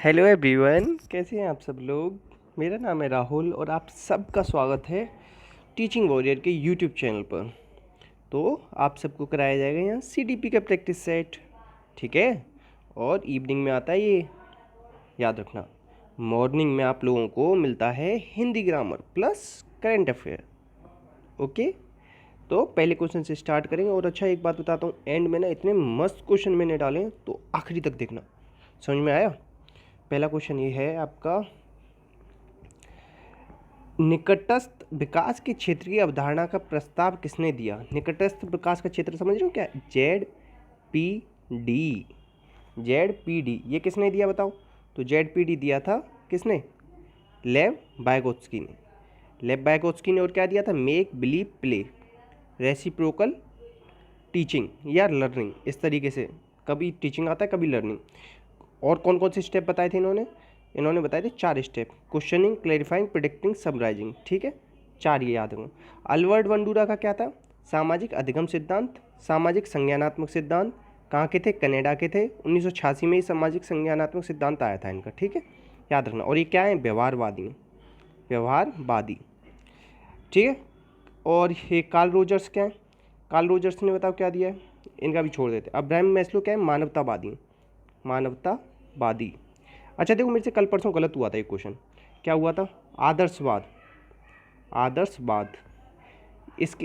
Hello everyone, कैसे हैं आप सब लोग। मेरा नाम है राहुल और आप सबका स्वागत है टीचिंग वॉरियर के यूट्यूब चैनल पर। तो आप सबको कराया जाएगा यहाँ सीडीपी का प्रैक्टिस सेट, ठीक है। और इवनिंग में आता है ये, याद रखना। मॉर्निंग में आप लोगों को मिलता है Hindi grammar plus current affair, okay. तो पहले क्वेश्चन से स्टार्ट करेंगे। और अच्छा, एक बात बताता हूँ, एंड में ना इतने मस्त क्वेश्चन मैंने डाले हैं, तो आखिरी तक देखना। समझ में आया? पहला क्वेश्चन ये है आपका, निकटस्थ विकास के क्षेत्र की अवधारणा का प्रस्ताव किसने दिया। निकटस्थ विकास का क्षेत्र समझ रहे हो क्या? ZPD। ZPD ये किसने दिया बताओ? तो ZPD दिया था किसने? लेव वाइगोत्स्की ने। लेव वाइगोत्स्की ने। और क्या दिया था? Make believe play, reciprocal teaching या लर्निंग, इस तरीके से। कभी टीचिंग आता है, कभी लर्निंग। और कौन कौन से स्टेप बताए थे इन्होंने बताए थे 4 step: questioning, clarifying, predicting, summarising, ठीक है। 4 ये याद रखो। अल्बर्ट बंडूरा का क्या था? सामाजिक अधिगम सिद्धांत, सामाजिक संज्ञानात्मक सिद्धांत। कहाँ के थे? कनाडा के थे। 1986 में ही सामाजिक संज्ञानात्मक सिद्धांत आया था इनका, ठीक है, याद रखना। और ये क्या है? व्यवहारवादी, ठीक है। और ये कार्ल रोजर्स क्या है? कार्ल रोजर्स ने बताओ क्या दिया है? इनका भी छोड़ देते। अब्राहम मैस्लो क्या है? मानवतावादी। अच्छा देखो, मेरे से कल परसों गलत हुआ था एक क्वेश्चन। क्या हुआ था? आदर्शवाद।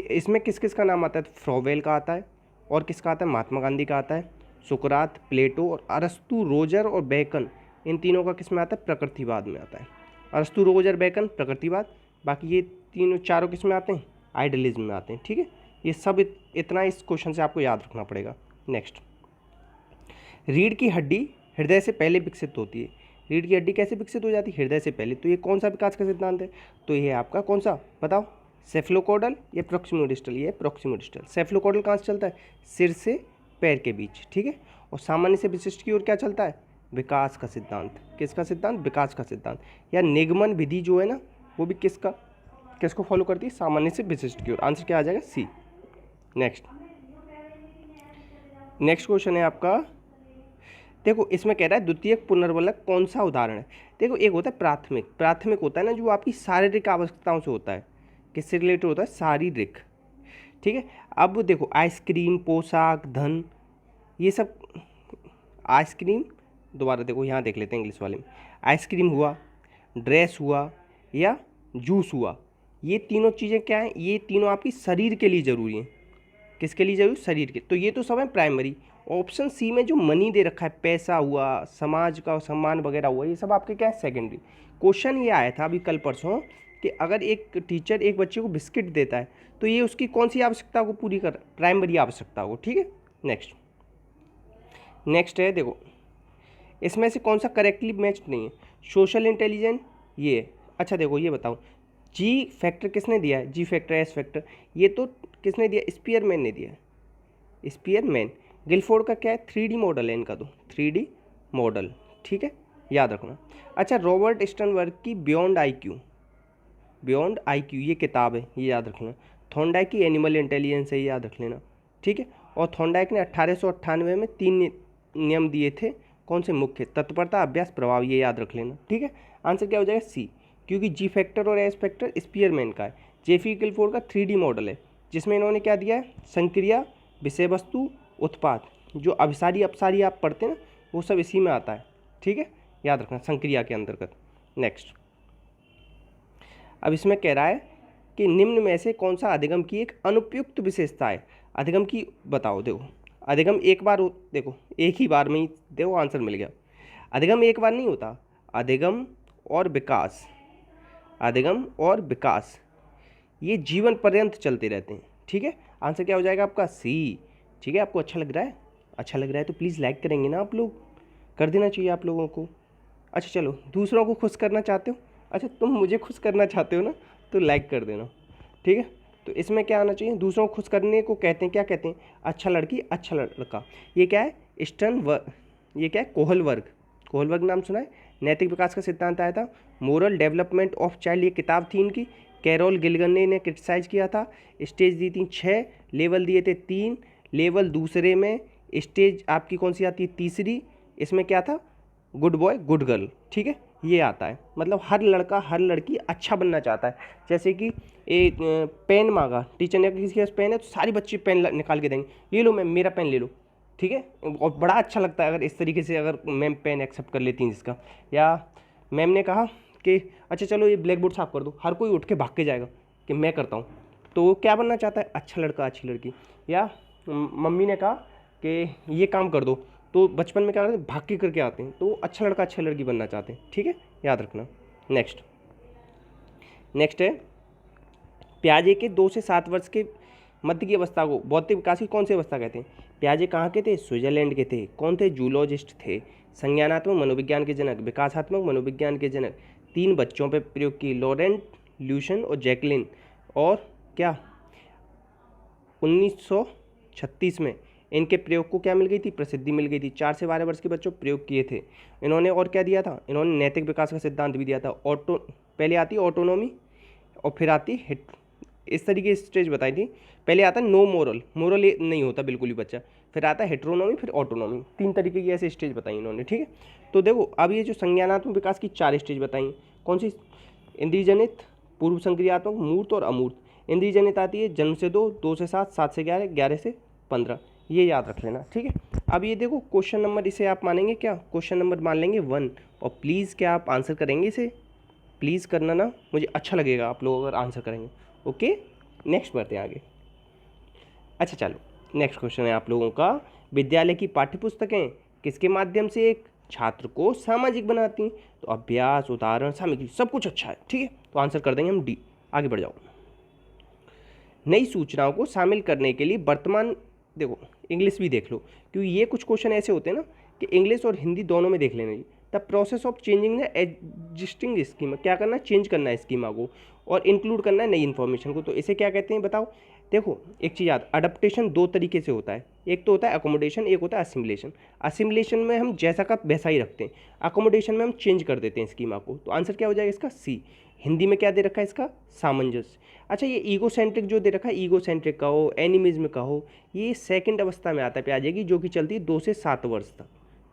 इसमें किस किस का नाम आता है? फ्रोवेल का आता है, और किसका आता है? महात्मा गांधी का आता है, सुकरात, प्लेटो और अरस्तु, रोजर और बेकन। इन तीनों का किस में आता है? प्रकृतिवाद में आता है। अरस्तु, रोजर, बेकन प्रकृतिवाद। बाकी ये तीनों चारों किस में आते हैं? आइडियलिज्म में आते हैं, ठीक है। ये सब इतना इस क्वेश्चन से आपको याद रखना पड़ेगा। नेक्स्ट, रीढ़ की हड्डी हृदय से पहले विकसित होती है। रीढ़ की हड्डी कैसे विकसित हो जाती है? हृदय से पहले। तो ये कौन सा विकास का सिद्धांत है? तो ये है आपका कौन सा बताओ? सेफ्लोकोडल या प्रोक्सिमोडिस्टल? ये प्रोक्सिमोडिस्टल। सेफ्लोकोडल कहाँ से चलता है? सिर से पैर के बीच, ठीक है। और सामान्य से विशिष्ट की ओर क्या चलता है? विकास का सिद्धांत। किसका सिद्धांत? विकास का सिद्धांत। या निगमन विधि जो है ना, वो भी किसको फॉलो करती है? सामान्य से विशिष्ट की ओर। आंसर क्या आ जाएगा? सी। नेक्स्ट क्वेश्चन है आपका, देखो इसमें कह रहा है द्वितीयक पुनर्वलक कौन सा उदाहरण है। देखो, एक होता है प्राथमिक होता है ना, जो आपकी शारीरिक आवश्यकताओं से होता है। किससे रिलेटेड होता है? शारीरिक, ठीक है। अब देखो, आइसक्रीम, पोशाक, धन, ये सब। आइसक्रीम, दोबारा देखो यहाँ देख लेते हैं इंग्लिश वाले में। आइसक्रीम हुआ, ड्रेस हुआ, या जूस हुआ, ये तीनों चीज़ें क्या हैं? ये तीनों आपकी शरीर के लिए ज़रूरी हैं। किसके लिए जरूर? शरीर के। तो ये तो सब है प्राइमरी। ऑप्शन सी में जो मनी दे रखा है, पैसा हुआ, समाज का सम्मान वगैरह हुआ, ये सब आपके क्या है? सेकेंडरी। क्वेश्चन ये आया था अभी कल परसों कि अगर एक टीचर एक बच्चे को बिस्किट देता है, तो ये उसकी कौन सी आवश्यकता को पूरी कर? प्राइमरी आवश्यकता को, ठीक है। नेक्स्ट है, देखो इसमें से कौन सा करेक्टली मैच्ड नहीं है? सोशल इंटेलिजेंस, ये। अच्छा देखो, ये बताओ, जी फैक्टर किसने दिया है? जी फैक्टर, एस फैक्टर, ये तो किसने दिया? स्पीयरमैन ने दिया है। स्पीयरमैन। गिलफोर्ड का क्या है? 3D मॉडल है इनका, तो 3D मॉडल, ठीक है, याद रखना। अच्छा, रॉबर्ट स्टर्नबर्ग की बियॉन्ड आई क्यू ये किताब है, ये याद रखना। थॉर्नडाइक की एनिमल इंटेलिजेंस है, ये याद रख लेना, ठीक है। और थॉर्नडाइक ने 1898 में 3 नियम दिए थे। कौन से? मुख्य, तत्परता, अभ्यास, प्रभाव, ये याद रख लेना, ठीक है। आंसर क्या हो जाएगा? सी। क्योंकि जी फैक्टर और एस फैक्टर स्पीयरमैन का है। जेफी गिलफोर्ड का 3D मॉडल है, जिसमें इन्होंने क्या दिया है? संक्रिया, विषय वस्तु, उत्पाद। जो अभिसारी अपसारी आप पढ़ते हैं ना, वो सब इसी में आता है, ठीक है, याद रखना, संक्रिया के अंतर्गत। नेक्स्ट, अब इसमें कह रहा है कि निम्न में से कौन सा अधिगम की एक अनुपयुक्त विशेषता है? अधिगम की बताओ। देखो, अधिगम एक बार देखो, एक ही बार में ही देखो आंसर मिल गया। अधिगम एक बार नहीं होता। अधिगम और विकास ये जीवन पर्यंत चलते रहते हैं, ठीक है। आंसर क्या हो जाएगा आपका? सी, ठीक है। आपको अच्छा लग रहा है? अच्छा लग रहा है तो प्लीज़ लाइक करेंगे ना आप लोग, कर देना चाहिए आप लोगों को। अच्छा चलो, दूसरों को खुश करना चाहते हो? अच्छा, तुम मुझे खुश करना चाहते हो ना, तो लाइक कर देना, ठीक है। तो इसमें क्या आना चाहिए? दूसरों को खुश करने को कहते हैं, क्या कहते हैं? अच्छा लड़की, अच्छा लड़का। ये क्या है? ये क्या है? कोहल वर्ग नाम सुना है? नैतिक विकास का सिद्धांत आया था। मोरल डेवलपमेंट ऑफ चाइल्ड, ये किताब थी इनकी। कैरोल गिलगन्ने ने क्रिटिसाइज किया था। स्टेज दी थी 6, लेवल दिए थे 3। लेवल दूसरे में, स्टेज आपकी कौन सी आती है? तीसरी। इसमें क्या था? गुड बॉय गुड गर्ल, ठीक है, ये आता है। मतलब हर लड़का हर लड़की अच्छा बनना चाहता है। जैसे कि एक पेन मांगा टीचर ने, किसी के पास पेन है तो सारी बच्चे पेन निकाल के देंगे, ये लो मैम मेरा पेन ले लो, ठीक है। और बड़ा अच्छा लगता है अगर इस तरीके से अगर मैम पेन एक्सेप्ट कर लेती हैं जिसका। या मैम ने कहा कि अच्छा चलो ये ब्लैक बोर्ड साफ कर दो, हर कोई उठ के भाग के जाएगा कि मैं करता हूँ। तो वो क्या बनना चाहता है, अच्छा लड़का अच्छी लड़की। या मम्मी ने कहा कि ये काम कर दो, तो बचपन में क्या करते हैं, भाग के करके आते हैं, तो वो अच्छा लड़का अच्छी लड़की बनना चाहते हैं, ठीक है, याद रखना। नेक्स्ट नेक्स्ट है प्याजे के 2 से 7 वर्ष के मध्य की अवस्था को बौद्धिक विकास की कौन सी अवस्था कहते हैं। प्याजे कहाँ के थे, स्विट्जरलैंड के थे। कौन थे, जूलॉजिस्ट थे। संज्ञानात्मक मनोविज्ञान के जनक, विकासात्मक मनोविज्ञान के जनक। 3 बच्चों पर प्रयोग की, लॉरेंट, ल्यूशन और जैकलिन। और क्या 1936 में इनके प्रयोग को क्या मिल गई थी, प्रसिद्धि मिल गई थी। 4 से 12 वर्ष के बच्चों प्रयोग किए थे इन्होंने। और क्या दिया था इन्होंने, नैतिक विकास का सिद्धांत भी दिया था। पहले आती ऑटोनॉमी और फिर आती इस तरीके की स्टेज बताई थी। पहले आता नो मोरल, मोरल नहीं होता बिल्कुल ही बच्चा, फिर आता हेट्रोनॉमी, फिर ऑटोनॉमी। 3 तरीके की ऐसे स्टेज बताई इन्होंने, ठीक है। तो देखो अब ये जो संज्ञानात्मक विकास की 4 स्टेज बताई, कौन सी, इंद्रियजनित, पूर्व संक्रियात्मक, मूर्त और अमूर्त। इंद्रियजनित आती है जन्म से 2, 2 से 7, 7 से 11, 11 से 15, ये याद रख लेना, ठीक है। अब ये देखो क्वेश्चन नंबर, इसे आप मानेंगे क्या, क्वेश्चन नंबर मान लेंगे 1, और प्लीज़ क्या आप आंसर करेंगे इसे, प्लीज़ करना ना, मुझे अच्छा लगेगा आप लोग अगर आंसर करेंगे। ओके, नेक्स्ट बढ़ते हैं आगे। अच्छा चलो नेक्स्ट क्वेश्चन है आप लोगों का, विद्यालय की पाठ्यपुस्तकें किसके माध्यम से एक छात्र को सामाजिक बनाती हैं। तो अभ्यास, उदाहरण, सामग्री, सब कुछ अच्छा है, ठीक है। तो आंसर कर देंगे हम डी। आगे बढ़ जाओ। नई सूचनाओं को शामिल करने के लिए वर्तमान, देखो इंग्लिश भी देख लो, क्योंकि ये कुछ क्वेश्चन ऐसे होते हैं ना कि इंग्लिश और हिंदी दोनों में देख लेना चाहिए। The process of changing the existing schema, क्या करना है, चेंज करना है स्कीमा को और इंक्लूड करना है नई इन्फॉर्मेशन को। तो इसे क्या कहते हैं बताओ। देखो एक चीज़ याद, अडप्टेशन 2 तरीके से होता है, एक तो होता है अकोमोडेशन, एक होता है असिमिलेशन। असिमिलेशन में हम जैसा का वैसा ही रखते हैं, अकोमोडेशन में हम चेंज कर देते हैं स्कीमा को। तो आंसर क्या हो जाएगा इसका, सी। हिंदी में क्या दे रखा है इसका, सामंजस्य। अच्छा ये ईगो सेंट्रिक जो दे रखा है, ईगो सेंट्रिक का हो, एनिमिज्म का हो, ये सेकंड अवस्था में आता है प्याजे की, जो कि चलती है 2 से 7 वर्ष तक,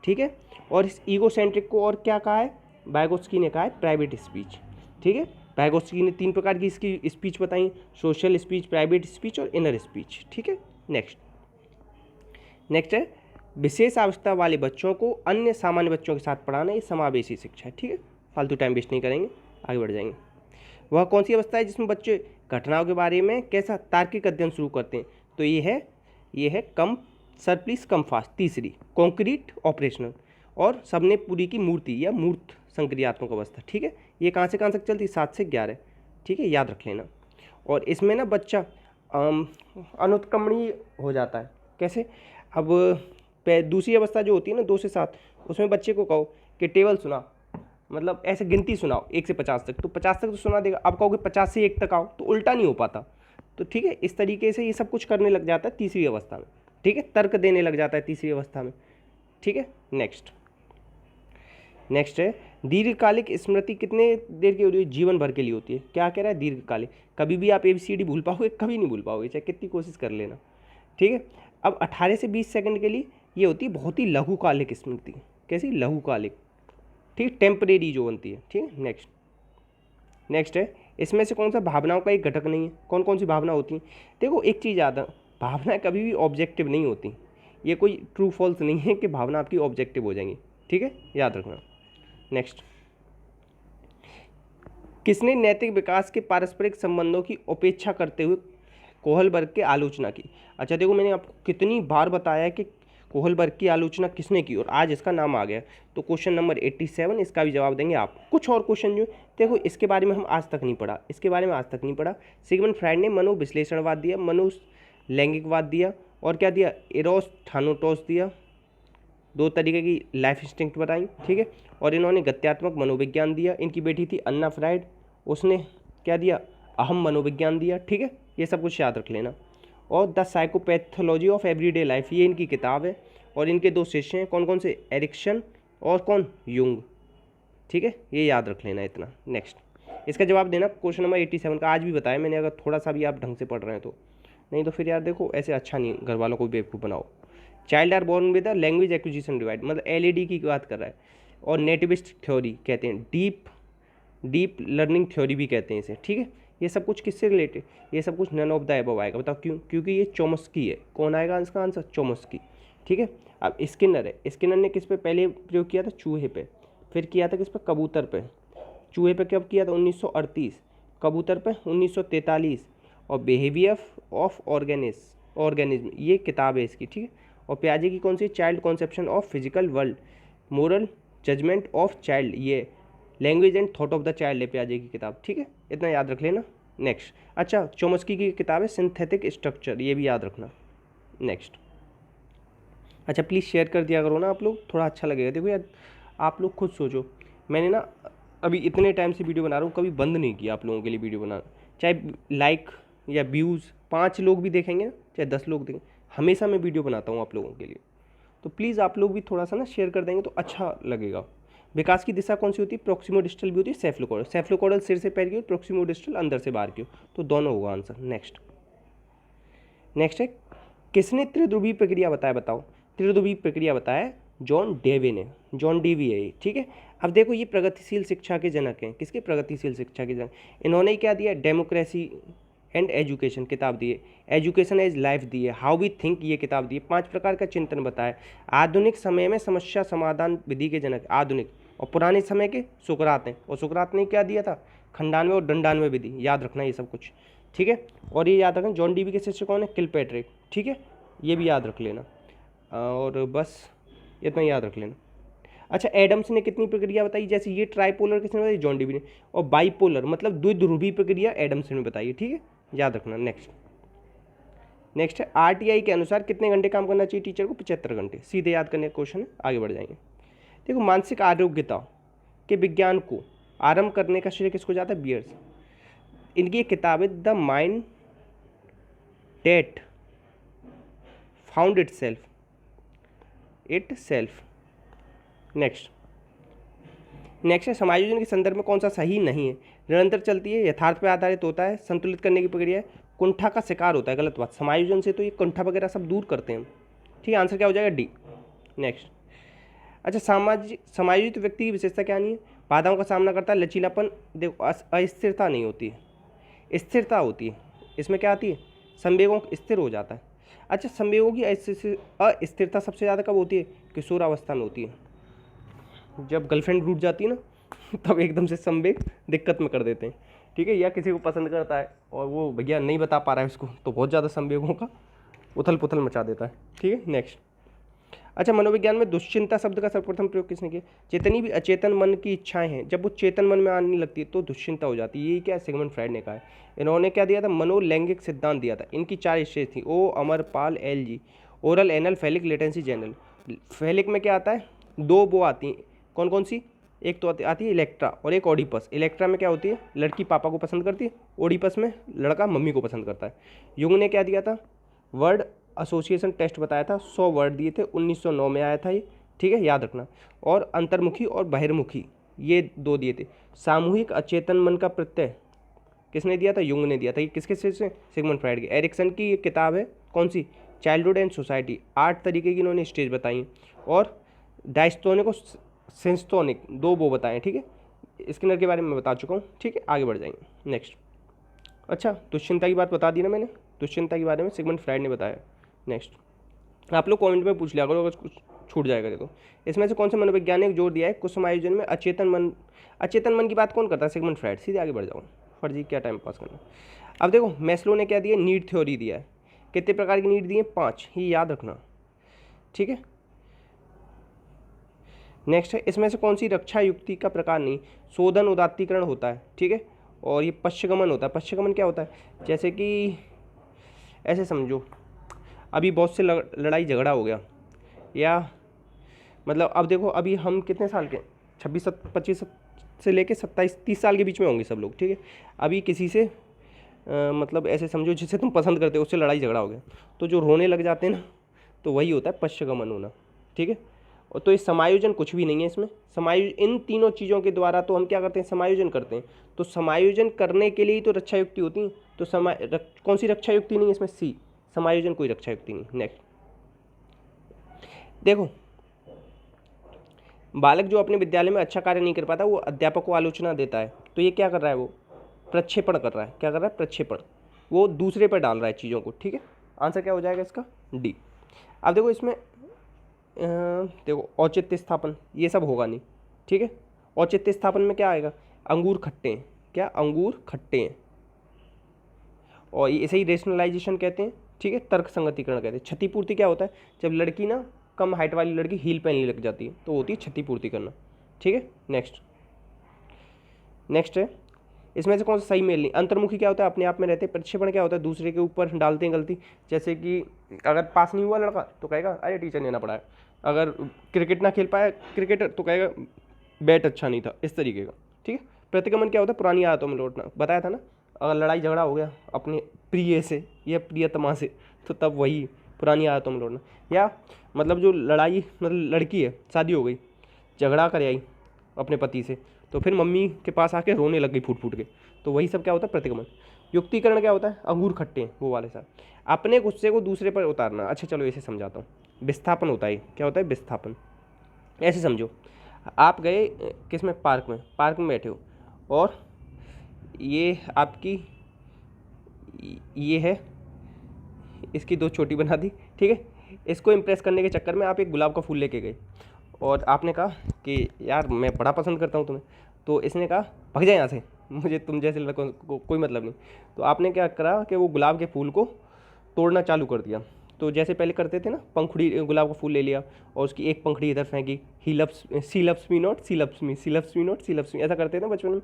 ठीक है। और इस ईगो सेंट्रिक को और क्या कहा है, वाइगोत्स्की ने कहा है प्राइवेट स्पीच, ठीक है। वाइगोत्स्की ने 3 प्रकार की इसकी स्पीच बताई, सोशल स्पीच, प्राइवेट स्पीच और इनर स्पीच, ठीक है। नेक्स्ट है विशेष आवश्यकता वाले बच्चों को अन्य सामान्य बच्चों के साथ पढ़ाना, ये समावेशी शिक्षा है, ठीक है। फालतू टाइम वेस्ट नहीं करेंगे, आगे बढ़ जाएंगे। वह कौन सी अवस्था है जिसमें बच्चे घटनाओं के बारे में कैसा तार्किक अध्ययन शुरू करते हैं। तो ये है कम सर प्लीज कम फास्ट, तीसरी कॉन्क्रीट ऑपरेशनल, और सबने पूरी की मूर्ति या मूर्त संक्रियात्मक अवस्था, ठीक है। ये कहाँ से कहाँ तक चलती है, 7 से 11, ठीक है, याद रख लेना। और इसमें ना बच्चा अनुत्क्रमणीय हो जाता है, कैसे, अब दूसरी अवस्था जो होती है ना 2 से 7, उसमें बच्चे को कहो कि टेबल सुना, मतलब ऐसे गिनती सुनाओ 1 से 50 तक, तो 50 तक तो सुना देगा। आप कहोगे 50 से 1 तक आओ, तो उल्टा नहीं हो पाता। तो ठीक है, इस तरीके से ये सब कुछ करने लग जाता है तीसरी अवस्था में, ठीक है, तर्क देने लग जाता है तीसरी अवस्था में, ठीक है। नेक्स्ट है दीर्घकालिक स्मृति कितने देर की होती है, जीवन भर के लिए होती है। क्या कह रहा है, दीर्घकालिक, कभी भी आप ABCD भूल पाओगे, कभी नहीं भूल पाओगे, चाहे कितनी कोशिश कर लेना, ठीक है। अब 18 से 20 सेकंड के लिए ये होती है बहुत ही लघुकालिक स्मृति, कैसी, लघुकालिक, ठीक, टेम्परेरी जो बनती है, ठीक है। नेक्स्ट है इसमें से कौन सा भावनाओं का एक घटक नहीं है। कौन कौन सी भावना होती हैं, देखो एक चीज़ याद है, भावनाएं कभी भी ऑब्जेक्टिव नहीं होती, ये कोई ट्रू फॉल्स नहीं है कि भावना आपकी ऑब्जेक्टिव हो जाएंगी, ठीक है, याद रखना। नेक्स्ट, किसने नैतिक विकास के पारस्परिक संबंधों की उपेक्षा करते हुए कोहलबर्ग की आलोचना की। अच्छा देखो मैंने आपको कितनी बार बताया कि कोहलबर्ग की आलोचना किसने की, और आज इसका नाम आ गया। तो क्वेश्चन नंबर 87, इसका भी जवाब देंगे आप। कुछ और क्वेश्चन जो देखो इसके बारे में हम आज तक नहीं पढ़ा, सिगमंड फ्राइड ने मनोविश्लेषणवाद दिया, मनोलैंगिकवाद दिया, और क्या दिया, एरोस थानोटोस दिया, 2 तरीके की लाइफ इंस्टिंक्ट बताई, ठीक है। और इन्होंने गत्यात्मक मनोविज्ञान दिया, इनकी बेटी थी अन्ना फ्राइड, उसने क्या दिया, अहम मनोविज्ञान दिया, ठीक है। ये सब कुछ याद रख लेना। और the psychopathology of everyday life, ये इनकी किताब है, और इनके 2 शिष्य हैं, कौन कौन से, एरिक्सन और कौन, युंग, ठीक है, ये याद रख लेना इतना। नेक्स्ट, इसका जवाब देना क्वेश्चन नंबर 87 का, आज भी बताया मैंने, अगर थोड़ा सा भी आप ढंग से पढ़ रहे हैं तो, नहीं तो फिर यार देखो ऐसे अच्छा नहीं, घर वालों को बेवकूफ़ बनाओ। Child are born with the language acquisition divide, मतलब LAD की बात कर रहा है, और नेटिविस्ट थ्योरी कहते हैं, डीप लर्निंग थ्योरी भी कहते हैं इसे, ठीक है। ये सब कुछ किससे रिलेटेड, ये सब कुछ नन ऑफ द अबव आएगा। बताओ क्यों? क्योंकि ये चोम्स्की है। कौन आएगा इसका आंसर? चोम्स्की, ठीक है। अब स्किनर है, स्किनर ने किस पे पहले प्रयोग किया था? चूहे पे। फिर किया था किस पे? कबूतर पे। चूहे पे कब किया था? 1938। कबूतर पे 1943। और बिहेवियर ऑफ ऑर्गेनिज्म ये किताब है इसकी, ठीक है। और पियाजे की कौन सी? Child conception of physical world, moral judgement of child, ये language and thought of the child है पियाजे की किताब, ठीक है। इतना याद रख लेना। नेक्स्ट, अच्छा चोम्स्की की किताब है सिंथेटिक स्ट्रक्चर, ये भी याद रखना। नेक्स्ट, अच्छा प्लीज़ शेयर कर दिया करो ना आप लोग, थोड़ा अच्छा लगेगा। देखो यार आप लोग खुद सोचो, मैंने ना अभी इतने टाइम से वीडियो बना रहा हूँ, कभी बंद नहीं किया आप लोगों के लिए वीडियो बनाना। चाहे लाइक या व्यूज़ 5 लोग भी देखेंगे ना, चाहे 10 लोग देखेंगे, हमेशा मैं वीडियो बनाता हूँ आप लोगों के लिए। तो प्लीज़ आप लोग भी थोड़ा सा ना शेयर कर देंगे तो अच्छा लगेगा। विकास की दिशा कौन सी होती है? प्रोक्सिमो डिस्टल भी होती है, सेफ्लोकॉडल। सेफ्लोकॉडल सिर से पैर की, प्रोक्सिमो डिस्टल अंदर से बाहर की, तो दोनों होगा आंसर। नेक्स्ट है, किसने त्रिध्रुवी प्रक्रिया बताया? बताओ, त्रिध्रुवी प्रक्रिया बताया जॉन डेवी ने, जॉन डेवी है ये, ठीक है। अब देखो ये प्रगतिशील शिक्षा के जनक हैं। किसके? प्रगतिशील शिक्षा के जनक। इन्होंने क्या दिया? डेमोक्रेसी एंड एजुकेशन किताब दी है, एजुकेशन एज लाइफ दी है, हाउ वी थिंक ये किताब दी है, 5 प्रकार का चिंतन बताया, आधुनिक समय में समस्या समाधान विधि के जनक, आधुनिक। और पुराने समय के सुकरात हैं, और सुकरात ने क्या दिया था? खंडान्वय और दंडान्वय विधि, याद रखना ये सब कुछ, ठीक है। और ये याद रखना जॉन डीवी के शिष्य कौन है? किलपैट्रिक, ठीक है, ये भी याद रख लेना। और बस इतना याद रख लेना। अच्छा एडम्स ने कितनी प्रक्रिया बताई? जैसे ये ट्राइपोलर किसने बताई? जॉन डीवी ने। और बाइपोलर मतलब द्विध्रुवी प्रक्रिया एडम्स ने बताई है, ठीक है, याद रखना। नेक्स्ट है, आरटीआई के अनुसार कितने घंटे काम करना चाहिए टीचर को? 75 घंटे। सीधे याद करने का क्वेश्चन है, आगे बढ़ जाएंगे। देखो मानसिक आरोग्यता के विज्ञान को आरंभ करने का श्रेय किसको जाता है? बियर्स। इनकी एक किताब है the mind that found itself. Next है, समायोजन के संदर्भ में कौन सा सही नहीं है? निरंतर चलती है, यथार्थ पर आधारित होता है, संतुलित करने की प्रक्रिया है, कुंठा का शिकार होता है। गलत बात, समायोजन से तो ये कुंठा वगैरह सब दूर करते हैं, ठीक है। आंसर क्या हो जाएगा? डी। नेक्स्ट, अच्छा समायोजित व्यक्ति की विशेषता क्या नहीं है? बाधाओं का सामना करता है, लचीलापन, देखो अस्थिरता नहीं होती है, स्थिरता होती है। इसमें क्या आती है? संवेगों स्थिर हो जाता है। अच्छा संवेगों की अस्थिरता सबसे ज़्यादा कब होती है? किशोरावस्था में होती है। जब गर्लफ्रेंड रूठ जाती है ना तब एकदम से संवेग दिक्कत में कर देते हैं, ठीक है। या किसी को पसंद करता है और वो भैया नहीं बता पा रहा है उसको, तो बहुत ज़्यादा संवेगों का उथल पुथल मचा देता है, ठीक है। नेक्स्ट, अच्छा मनोविज्ञान में दुश्चिंता शब्द का सर्वप्रथम प्रयोग किसने किया? जितनी भी अचेतन मन की इच्छाएं हैं जब वो चेतन मन में आने लगती है तो दुश्चिंता हो जाती है। ये क्या? सिगमंड फ्राइड ने कहा है। इन्होंने क्या दिया था? मनोलैंगिक सिद्धांत दिया था। इनकी 4 स्टेज थी, ओ अमरपाल एल जी। Oral, anal, phallic, latency, genital. Phallic में क्या आता है? 2 वो आती हैं, कौन कौन सी? एक तो आती है इलेक्ट्रा और एक ओडिपस। इलेक्ट्रा में क्या होती है? लड़की पापा को पसंद करती है, ओडिपस में लड़का मम्मी को पसंद करता है। युंग ने क्या दिया था? वर्ड एसोसिएशन टेस्ट बताया था, 100 वर्ड दिए थे, 1909 में आया था ये, ठीक है, याद रखना। और अंतर्मुखी और बहिर्मुखी ये 2 दिए थे। सामूहिक अचेतन मन का प्रत्यय किसने दिया था? युंग ने दिया था। ये किसके से? सिगमंड फ्राइड के। एरिक्सन की ये किताब है, कौन सी? Childhood and society. 8 तरीके की इन्होंने स्टेज बताई। और डायस्टोनिक और सिंस्थोनिक 2 वो बताएं, ठीक है। स्किनर के बारे में बता चुका हूँ, ठीक है, आगे बढ़ जाएंगे। नेक्स्ट, अच्छा दुश्चिंता की बात बता दी ना मैंने, दुश्चिंता के बारे में सिगमंड फ्राइड ने बताया। नेक्स्ट, आप लोग कमेंट में पूछ लिया करो अगर कुछ छूट जाएगा देखो। इसमें से कौन से मनोवैज्ञानिक जोर दिया है कुछ समायोजन में अचेतन मन की बात कौन करता है? Sigmund Freud. सीधे आगे बढ़ जाओ, फर्जी क्या टाइम पास करना। अब देखो मैस्लो ने क्या दिया? नीड थ्योरी दिया है। कितने प्रकार की नीड दी है? 5, ये याद रखना, ठीक है। नेक्स्ट है, इसमें से कौन सी रक्षा युक्ति का प्रकार नहीं? शोधन उदात्तीकरण होता है, ठीक है। और ये पश्चगमन होता है। पश्चगमन क्या होता है? जैसे कि ऐसे समझो, अभी बहुत से लड़ाई झगड़ा हो गया, या मतलब अब देखो अभी हम कितने साल के? 25 से लेके 27-30 साल के बीच में होंगे सब लोग, ठीक है। अभी किसी से मतलब ऐसे समझो जिसे तुम पसंद करते हो उससे लड़ाई झगड़ा हो गया, तो जो रोने लग जाते हैं ना, तो वही होता है पश्चगमन होना, ठीक है। और तो ये समायोजन कुछ भी नहीं है इसमें। इन तीनों चीज़ों के द्वारा तो हम क्या करते हैं? समायोजन करते हैं। तो समायोजन करने के लिए ही तो रक्षा युक्ति होती है। तो कौन सी रक्षा युक्ति नहीं है इसमें? सी, समायोजन कोई रक्षा युक्ति नहीं। नेक्स्ट देखो, बालक जो अपने विद्यालय में अच्छा कार्य नहीं कर पाता वो अध्यापक को आलोचना देता है, तो ये क्या कर रहा है, वो प्रक्षेपण कर रहा है। क्या कर रहा है, प्रक्षेपण, वो दूसरे पर डाल रहा है चीज़ों को। ठीक है, आंसर क्या हो जाएगा इसका, डी। अब देखो इसमें देखो औचित्य स्थापन ये सब होगा नहीं। ठीक है, औचित्य स्थापन में क्या आएगा, अंगूर खट्टे हैं, क्या अंगूर खट्टे हैं, और इसे ही रेशनलाइजेशन कहते हैं। ठीक है, तर्क संगतिकरण कहते हैं। क्षतिपूर्ति क्या होता है, जब लड़की ना कम हाइट वाली लड़की हील पहनने लग जाती है तो होती है क्षतिपूर्ति करना। ठीक है, नेक्स्ट है, इसमें से कौन सा सही मेल नहीं। अंतर्मुखी क्या होता है, अपने आप में रहते हैं। प्रक्षेपण क्या होता है, दूसरे के ऊपर डालते हैं गलती। जैसे कि अगर पास नहीं हुआ लड़का तो कहेगा अरे टीचर ने ना पढ़ाया, अगर क्रिकेट ना खेल पाया क्रिकेटर तो कहेगा बैट अच्छा नहीं था, इस तरीके का। ठीक है, प्रतिगमन क्या होता है, पुरानी आदतों में लौटना, बताया था ना। अगर लड़ाई झगड़ा हो गया अपने प्रिय से या प्रियतमा से तो तब वही पुरानी आदतों में लौटना। या मतलब जो लड़ाई, मतलब लड़की है शादी हो गई, झगड़ा कर आई अपने पति से, तो फिर मम्मी के पास आके रोने लग गई फूट फूट के, तो वही सब क्या होता है, प्रतिगमन। युक्तिकरण क्या होता है, अंगूर खट्टे हैं वो वाले साहब, अपने गुस्से को दूसरे पर उतारना। अच्छा चलो ऐसे समझाता हूँ, विस्थापन होता है। क्या होता है, विस्थापन। ऐसे समझो, आप गए किस में, पार्क में बैठे हो, और ये आपकी ये है, इसकी दो चोटी बना दी। ठीक है, इसको इम्प्रेस करने के चक्कर में आप एक गुलाब का फूल लेके गए और आपने कहा कि यार मैं बड़ा पसंद करता हूँ तुम्हें, तो इसने कहा भाग जाए यहाँ से, मुझे तुम जैसे लड़कों को कोई मतलब नहीं। तो आपने क्या करा कि वो गुलाब के फूल को तोड़ना चालू कर दिया। तो जैसे पहले करते थे ना, पंखुड़ी गुलाब का फूल ले लिया और उसकी एक पंखुड़ी इधर फेंकी, he loves she loves me not she loves me, she loves me not she loves me, ऐसा करते थे बचपन में।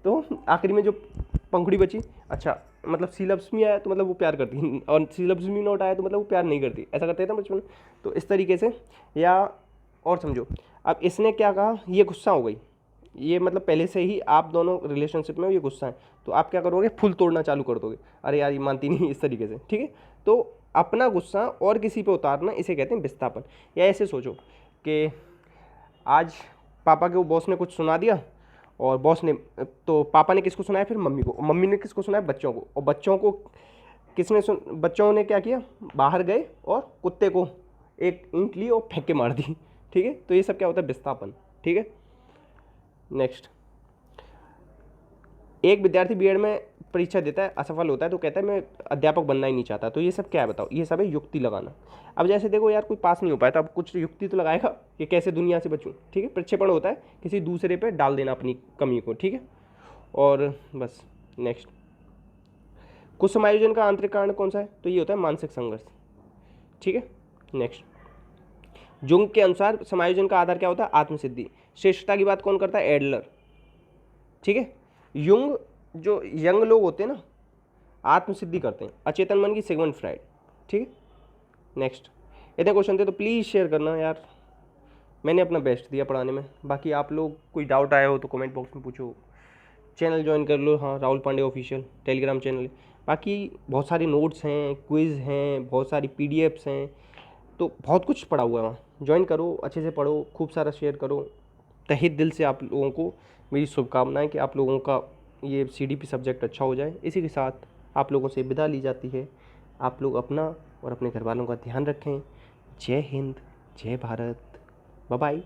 तो आखिरी में जो पंखुड़ी बची, अच्छा मतलब सी लव्स मी आया तो मतलब वो प्यार करती, और सी लव्स मी नॉट आया तो मतलब वो प्यार नहीं करती, ऐसा करते थे बचपन में। तो इस तरीके से, या और समझो, अब इसने क्या कहा, ये गुस्सा हो गई, ये मतलब पहले से ही आप दोनों रिलेशनशिप में ये गुस्सा है, तो आप क्या करोगे, फुल तोड़ना चालू कर दोगे, अरे यार ये मानती नहीं, इस तरीके से। ठीक है, तो अपना गुस्सा और किसी पे उतारना, इसे कहते हैं विस्थापन। या ऐसे सोचो कि आज पापा के वो बॉस ने कुछ सुना दिया, और बॉस ने, तो पापा ने किसको सुनाया, फिर मम्मी को, और मम्मी ने किसको सुनाया, बच्चों को, और बच्चों को किसने बच्चों ने क्या किया, बाहर गए और कुत्ते को एक ईंट ली और फेंक के मार दी। ठीक है, तो ये सब क्या होता है, विस्थापन। ठीक है, नेक्स्ट, एक विद्यार्थी बीएड में परीक्षा देता है, असफल होता है, तो कहता है मैं अध्यापक बनना ही नहीं चाहता। तो ये सब क्या है बताओ, ये सब है युक्ति लगाना। अब जैसे देखो यार कोई पास नहीं हो पाया तो अब कुछ युक्ति तो लगाएगा कि कैसे दुनिया से बचूं। ठीक है, प्रक्षेपण होता है किसी दूसरे पे डाल देना अपनी कमी को। ठीक है, और बस नेक्स्ट, कुछ समायोजन का आंतरिक कारण कौन सा है, तो ये होता है मानसिक संघर्ष। ठीक है, नेक्स्ट, जुंग के अनुसार समायोजन का आधार क्या होता है, आत्मसिद्धि। श्रेष्ठता की बात कौन करता है, एडलर। ठीक है, युंग जो यंग लोग होते हैं ना, आत्मसिद्धि करते हैं। अचेतन मन की सिगमंड फ्राइड। ठीक है, नेक्स्ट, इतने क्वेश्चन थे तो प्लीज़ शेयर करना यार, मैंने अपना बेस्ट दिया पढ़ाने में। बाकी आप लोग कोई डाउट आया हो तो कमेंट बॉक्स में पूछो, चैनल ज्वाइन कर लो, हाँ Rahul Pandey official Telegram channel है। बाकी बहुत सारे नोट्स हैं, क्विज़ हैं, बहुत सारी पीडीएफ्स हैं, तो बहुत कुछ पढ़ा हुआ है वहाँ, ज्वाइन करो, अच्छे से पढ़ो, खूब सारा शेयर करो। तहे दिल से आप लोगों को मेरी शुभकामनाएं कि आप लोगों का ये सीडीपी सब्जेक्ट अच्छा हो जाए। इसी के साथ आप लोगों से विदा ली जाती है। आप लोग अपना और अपने घर वालों का ध्यान रखें। जय हिंद, जय भारत, बाय बाय।